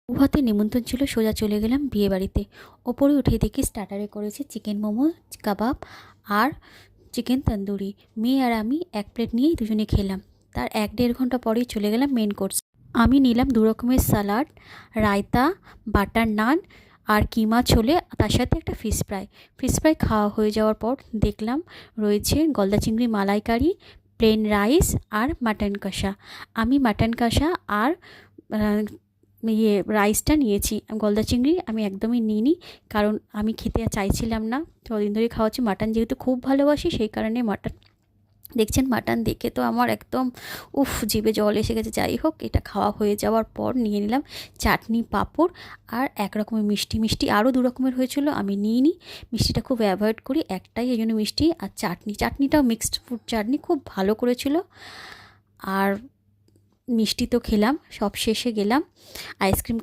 উহাতে নিমন্ত্রণ ছিল, সোজা চলে গেলাম বিয়েবাড়িতে। ওপরে উঠে দেখি স্টার্টারে করেছে চিকেন মোমো, কাবাব আর চিকেন তন্দুরি। মেয়ে আর আমি এক প্লেট নিয়েই দুজনে খেলাম। তার 1-1.5 ঘন্টা পরেই চলে গেলাম মেন কোর্স। আমি নিলাম 2 রকমের সালাড, রায়তা, বাটার নান আর কিমা ছোলে, তার সাথে একটা ফিশ ফ্রাই। ফিশ ফ্রাই খাওয়া হয়ে যাওয়ার পর দেখলাম রয়েছে গলদা চিংড়ি মালাইকারি, প্লেন রাইস আর মাটন কষা। আমি মাটন কষা আর রাইসটা নিয়েছি। গলদা চিংড়ি আমি একদমই নিইনি, কারণ আমি খেতে চাইছিলাম না। কদিন ধরে খাওয়াচ্ছি, মাটন যেহেতু খুব ভালোবাসি সেই কারণে মাটন। দেখছেন মাটন দেখে তো আমার একদম উফ, জিভে জল এসে গেছে। যাই হোক, এটা খাওয়া হয়ে যাওয়ার পর নিয়ে নিলাম চাটনি, পাঁপড় আর এক রকমের মিষ্টি। মিষ্টি আরও 2 রকমের হয়েছিল, আমি নিইনি। মিষ্টিটা খুব অ্যাভয়েড করি, একটাই, এই জন্য মিষ্টি। আর চাটনিটাও মিক্সড ফ্রুট চাটনি, খুব ভালো করেছিল। আর মিষ্টি তো খেলাম। সব শেষে গেলাম আইসক্রিম